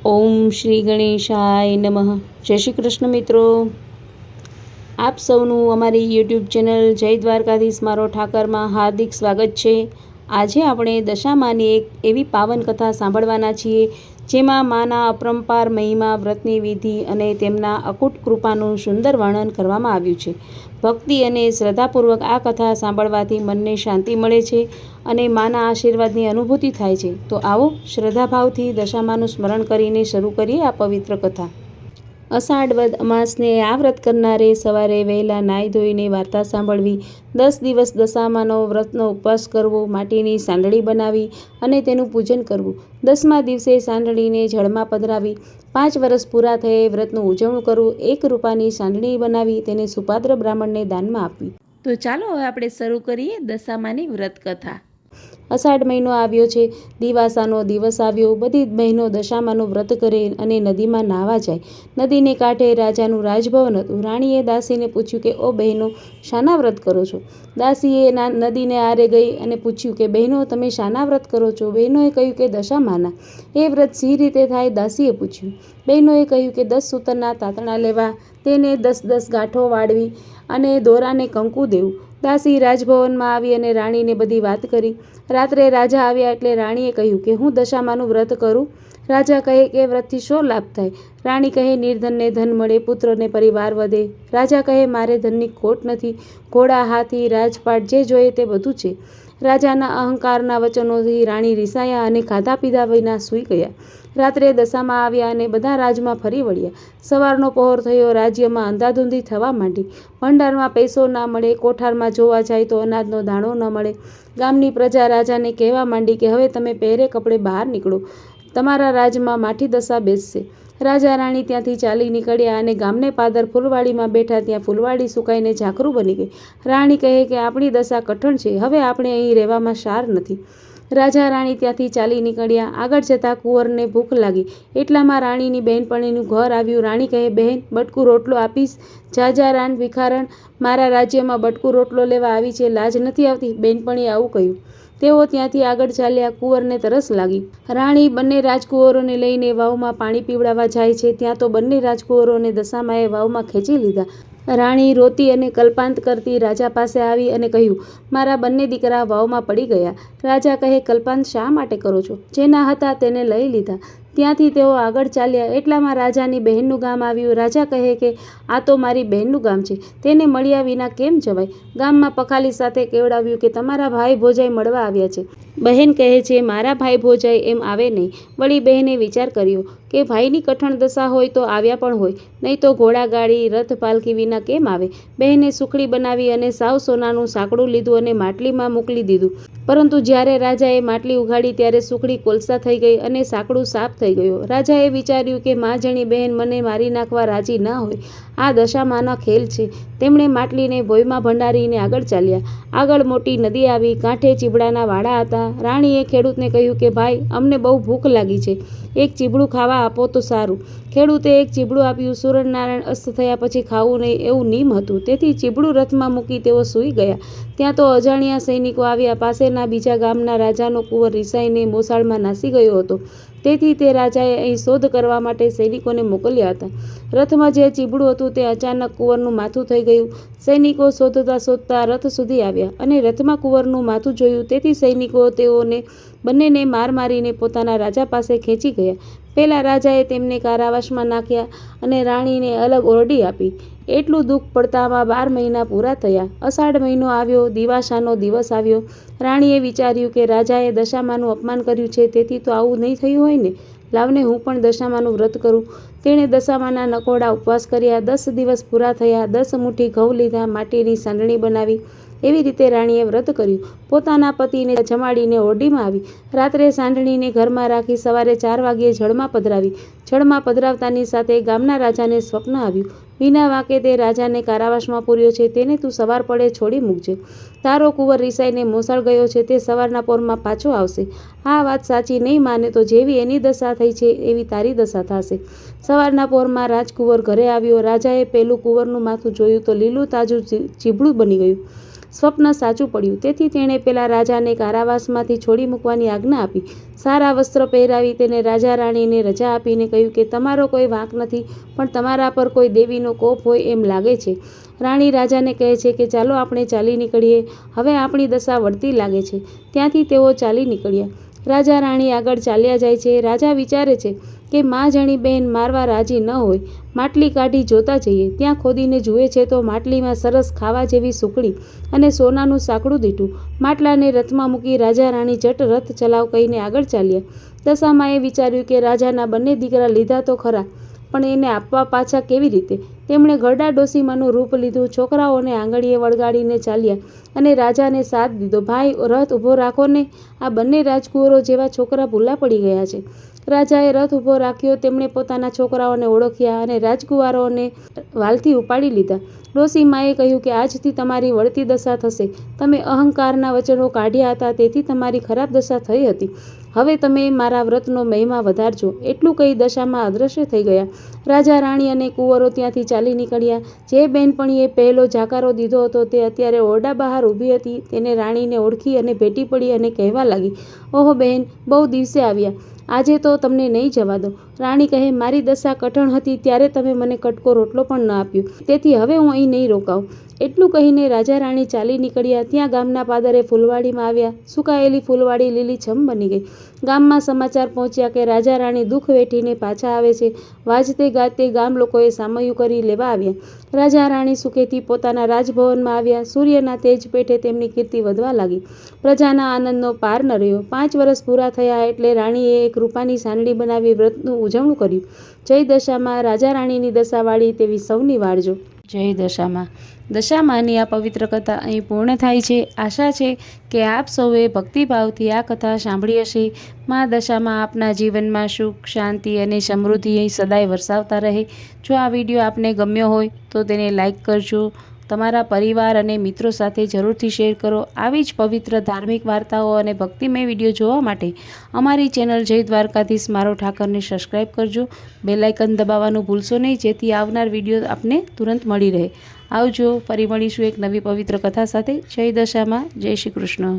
ઓમ શ્રી ગણેશાય નમઃ. જય શ્રી કૃષ્ણ મિત્રો, આપ સૌનું અમારી યુટ્યુબ ચેનલ જય દ્વારકાધીશ મારો ઠાકરમાં હાર્દિક સ્વાગત છે. આજે આપણે દશામાની એક એવી પાવન કથા સાંભળવાના છીએ જેમાં માના અપરંપાર મહિમા, વ્રતની વિધિ અને તેમના અકૂટ કૃપાનું સુંદર વર્ણન કરવામાં આવ્યું છે. ભક્તિ અને શ્રદ્ધાપૂર્વક આ કથા સાંભળવાથી મનને શાંતિ મળે છે અને માના આશીર્વાદની અનુભૂતિ થાય છે. તો આવો શ્રદ્ધાભાવથી દશામાનું સ્મરણ કરીને શરૂ કરીએ આ પવિત્ર કથા. અષાઢ વદ અમાસને આ વ્રત કરનારે સવારે વહેલા નાહી ધોઈને વાર્તા સાંભળવી, 10 દિવસ દશામાનો વ્રતનો ઉપવાસ કરવો, માટીની સાંડળી બનાવી અને તેનું પૂજન કરવું, 10મા દિવસે સાંડળીને જળમાં પધરાવી, 5 વર્ષ પૂરા થયે વ્રતનું ઉજવણું કરવું, 1 રૂપાની સાંડળી બનાવી તેને સુપાત્ર બ્રાહ્મણને દાનમાં આપવી. તો ચાલો હવે આપણે શરૂ કરીએ દશામાની વ્રત કથા. અષાઢ મહિનો આવ્યો છે, દિવાસાનો દિવસ આવ્યો. બધી બહેનો દશામાનું વ્રત કરે અને નદીમાં નાહવા જાય. નદીને કાંઠે રાજાનું રાજભવન હતું. રાણીએ દાસીને પૂછ્યું કે ઓ બહેનો, શાના વ્રત કરો છો? દાસીએ નદીને આરે ગઈ અને પૂછ્યું કે બહેનો, તમે શાના વ્રત કરો છો? બહેનોએ કહ્યું કે દશામાના. એ વ્રત સી રીતે થાય? દાસીએ પૂછ્યું. બહેનોએ કહ્યું કે 10 સૂતરના તાંતણા લેવા, તેને 10 ગાંઠો વાળવી અને દોરાને કંકુ દેવું. દાસી રાજભવનમાં આવી અને રાણીને બધી વાત કરી. રાત્રે રાજા આવ્યા એટલે રાણીએ કહ્યું કે હું દશામાનું વ્રત કરું. રાજા કહે કે વ્રતથી શો લાભ થાય? રાણી કહે નિર્ધનને ધન મળે, પુત્રને પરિવાર વધે. રાજા કહે મારે ધનની ખોટ નથી, ઘોડા, હાથી, રાજપાટ જે જોઈએ તે બધું છે. રાજાના અહંકારના વચનોથી રાણી રીસાયા અને ખાધા પીધા વિના સૂઈ ગયા. રાત્રે દશામાં આવ્યા અને બધા રાજમાં ફરી વળ્યા. સવારનો પહોર થયો, રાજ્યમાં અંધાધૂંધી થવા માંડી. ભંડારમાં પૈસો ના મળે, કોઠારમાં જોવા જાય તો અનાજનો દાણો ન મળે. ગામની પ્રજા રાજાને કહેવા માંડી કે હવે તમે પહેરે કપડે બહાર નીકળો, તમારા રાજમાં માઠી દશા બેસશે. રાજા રાણી ત્યાંથી ચાલી નીકળ્યા અને ગામને પાદર ફૂલવાડીમાં બેઠા. ત્યાં ફૂલવાડી સુકાઈને ઝાખરું બની ગઈ. રાણી કહે કે આપણી દશા કઠણ છે, હવે આપણે અહીં રહેવામાં સાર નથી. રાજા રાણી ત્યાંથી ચાલી નીકળ્યા. આગળ જતાં કુંવરને ભૂખ લાગી. એટલામાં રાણીની બહેનપણીનું ઘર આવ્યું. રાણી કહે બહેન, બટકું રોટલો આપીશ? જા રાણ ભિખારણ, મારા રાજ્યમાં બટકું રોટલો લેવા આવી છે, લાજ નથી આવતી? બહેનપણીએ આવું કહ્યું. તેઓ ત્યાંથી આગળ ચાલ્યા. કુંવરને તરસ લાગી. રાણી બંને રાજકુંવરોને લઈને વાવમાં પાણી પીવડાવવા જાય છે. ત્યાં તો બંને રાજકુંવરોને દશામાએ વાવમાં ખેંચી લીધા. રાણી રોતી અને કલ્પાંત કરતી રાજા પાસે આવી અને કહ્યું મારા બંને દીકરા વાવમાં પડી ગયા. રાજા કહે કલ્પાંત શા માટે કરો છો? જેના હતા તેને લઈ લીધા. ત્યાંથી તેઓ આગળ ચાલ્યા. એટલામાં રાજાની બહેનનું ગામ આવ્યું. રાજા કહે કે આ તો મારી બહેનનું ગામ છે, તેને મળ્યા વિના કેમ જવાય? ગામમાં પખાલી સાથે કેવડાવ્યું કે તમારા ભાઈ ભોજાઈ મળવા આવ્યા છે. બહેન કહે છે મારા ભાઈ ભોજાઈ એમ આવે નહીં. વળી બહેને વિચાર કર્યો કે ભાઈની કઠણ દશા હોય તો આવ્યા પણ હોય, નહીં તો ઘોડાગાડી, રથ, પાલખી વિના કેમ આવે? બહેને સુખડી બનાવી અને સાવ સોનાનું સાંકડું લીધું અને માટલીમાં મોકલી દીધું. પરંતુ જ્યારે રાજાએ માટલી ઉઘાડી ત્યારે સુખડી કોલસા થઈ ગઈ અને સાંકડું સાફ થઈ ગયો. રાજાએ વિચાર્યું કે મા જણી બહેન મને મારી નાખવા રાજી ના હોય, આ દશામાના ખેલ છે. તેમણે માટલીને ભોયમાં ભંડારીને આગળ ચાલ્યા. આગળ મોટી નદી આવી. કાંઠે ચીબડાના વાડા હતા. રાણીએ ખેડૂતને કહ્યું કે ભાઈ, અમને બહુ ભૂખ લાગી છે, એક ચીબડું ખાવા આપો તો સારું. ખેડૂતે એક ચીબડું આપ્યું. સૂર્યનારાયણ અસ્ત થયા પછી ખાવું નહીં એવું નિયમ હતું, તેથી ચીબડું રથમાં મૂકી તેઓ સૂઈ ગયા. ત્યાં તો અજાણ્યા સૈનિકો આવ્યા. પાસેના બીજા ગામના રાજાનો કુંવર રિસાઈને મોસાળમાં નાસી ગયો હતો, તેથી તે રાજાએ અહીં શોધ કરવા માટે સૈનિકોને મોકલ્યા હતા. રથમાં જે ચીબડું હતું તે અચાનક કુંવરનું માથું થઈ ગયું. સૈનિકો શોધતા શોધતા રથ સુધી આવ્યા અને રથમાં કુંવરનું માથું જોયું, તેથી સૈનિકો તેઓને બંનેને માર મારીને પોતાના રાજા પાસે ખેંચી ગયા. પહેલા રાજાએ તેમને કારાવાસમાં નાખ્યા અને રાણીને અલગ ઓરડી આપી. એટલું દુઃખ પડતામાં 12 મહિના પૂરા થયા. અષાઢ મહિનો આવ્યો, દિવાસાનો દિવસ આવ્યો. રાણીએ વિચાર્યું કે રાજાએ દશામાનું અપમાન કર્યું છે, તેથી તો આવું નહીં થયું હોય ને, લાવને હું પણ દશામાનું વ્રત કરું. તેણે દશામાના નકોડા ઉપવાસ કર્યા. 10 દિવસ પૂરા થયા. 10 મુઠ્ઠી ઘઉં લીધા, માટીની સાંડણી બનાવી. એવી રીતે રાણીએ વ્રત કર્યું. પોતાના પતિને જમાડીને ઓરડીમાં આવી. રાત્રે સાંડણીને ઘરમાં રાખી સવારે 4 વાગ્યે જળમાં પધરાવી. જળમાં પધરાવતાની સાથે ગામના રાજાને સ્વપ્ન આવ્યું. વિના વાંકે તે રાજાને કારાવાસમાં પૂર્યો છે, તેને તું સવાર પડે છોડી મૂકજે. તારો કુંવર રિસાઈને મોસાળ ગયો છે, તે સવારના પોરમાં પાછો આવશે. આ વાત સાચી નહીં માને તો જેવી એની દશા થઈ છે એવી તારી દશા થશે. સવારના પોરમાં રાજકુંવર ઘરે આવ્યો. રાજાએ પેલું કુંવરનું માથું જોયું તો લીલું તાજું ચીબડું બની ગયું. સ્વપ્ન સાચું પડ્યું, તેથી તેણે પેલા રાજાને કારાવાસમાંથી છોડી મૂકવાની આજ્ઞા આપી. સારા વસ્ત્ર પહેરાવી તેને રાજા રાણીને રજા આપીને કહ્યું કે તમારો કોઈ વાંક નથી, પણ તમારા પર કોઈ દેવીનો કોપ હોય એમ લાગે છે. રાણી રાજાને કહે છે કે ચાલો આપણે ચાલી નીકળીએ, હવે આપણી દશા વળતી લાગે છે. ત્યાંથી તેઓ ચાલી નીકળ્યા. રાજા રાણી આગળ ચાલ્યા જાય છે. રાજા વિચારે છે કે મા જણી બહેન મારવા રાજી ન હોય. માટલી કાઢી જોતા જઈએ. ત્યાં ખોદીને જુએ છે તો માટલીમાં સરસ ખાવા જેવી સુકડી અને સોનાનું સાંકડું દીઠું. માટલાને રથમાં મૂકી રાજા રાણી ઝટ રથ ચલાવ કહીને આગળ ચાલ્યા. દશામાએ વિચાર્યું કે રાજાના બંને દીકરા લીધા તો ખરા, પણ એને આપવા પાછા કેવી રીતે? તેમણે ઘરડા ડોસીમાનું રૂપ લીધું. છોકરાઓને આંગળીએ વળગાડીને ચાલ્યા અને રાજાને સાથ દીધો. ભાઈ, રથ ઊભો રાખો ને, આ બંને રાજકુંવરો જેવા છોકરા ભૂલા પડી ગયા છે. રાજાએ રથ ઊભો રાખ્યો. તેમણે પોતાના છોકરાઓને ઓળખ્યા અને રાજકુંવરોને વાલથી ઉપાડી લીધા. ડોસીમાએ કહ્યું કે આજથી તમારી વળતી દશા થશે. તમે અહંકારના વચનો કાઢ્યા હતા તેથી તમારી ખરાબ દશા થઈ હતી. હવે તમે મારા વ્રતનો મહિમા વધારજો. એટલું કહી દશામાં અદૃશ્ય થઈ ગયા. રાજા રાણી અને કુંવરો ત્યાંથી ચાલી નીકળ્યા. જે બેનપણીએ પહેલો જાકારો દીધો હતો તે અત્યારે ઓરડા બહાર ઊભી હતી. તેને રાણીને ઓળખી અને ભેટી પડી અને કહેવા લાગી, ઓહો બહેન, બહુ દિવસે આવ્યા. આજે તો તમને નહીં જવા દો. રાણી કહે, મારી દશા કઠણ હતી ત્યારે તમે મને કટકો રોટલો પણ ન આપ્યો, તેથી હવે હું અહીં નહીં રોકાઉં. એટલું કહીને રાજા રાણી ચાલી નીકળ્યા. ત્યાં ગામના પાદરે ફૂલવાડીમાં આવ્યા. સુકાયેલી ફૂલવાડી લીલીછમ બની ગઈ. ગામમાં સમાચાર પહોંચ્યા કે રાજા રાણી દુઃખ વેઠીને પાછા આવે છે. વાજતે ગાજતે ગામ લોકોએ સામયું કરી લેવા આવ્યા. રાજા રાણી સુખેથી પોતાના રાજભવનમાં આવ્યા. સૂર્યના તેજ પેઠે તેમની કીર્તિ વધવા લાગી. પ્રજાના આનંદનો પાર ન રહ્યો. 5 વર્ષ પૂરા થયા એટલે રાણીએ એક રૂપાની સાંડળી બનાવી વ્રતનું ઉજવણું કર્યું. જય દશામાં. રાજા રાણીની દશા વાળી તેવી સૌની વાળજો. જય દશામાં. દશામાની આ પવિત્ર કથા અહીં પૂર્ણ થાય છે. આશા છે કે આપ સૌએ ભક્તિભાવથી આ કથા સાંભળી હશે. મા દશામાં આપના જીવનમાં સુખ, શાંતિ અને સમૃદ્ધિ સદાય વરસાવતા રહે. જો આ વિડીયો આપને ગમ્યો હોય તો તેને લાઈક કરજો. તમારા પરિવાર અને મિત્રો સાથે જરૂરથી શેર કરો. આવી જ પવિત્ર ધાર્મિક વાર્તાઓ અને ભક્તિમય વિડીયો જોવા માટે અમારી ચેનલ જય દ્વારકાધીશ મારો ઠાકરને સબસ્ક્રાઈબ કરજો. બેલ આઇકન દબાવવાનું ભૂલશો નહીં, જેથી આવનાર વિડીયો આપને તુરંત મળી રહે. આવજો. ફરી મળીશું એક નવી પવિત્ર કથા સાથે. જય દશામાં. જય શ્રી કૃષ્ણ.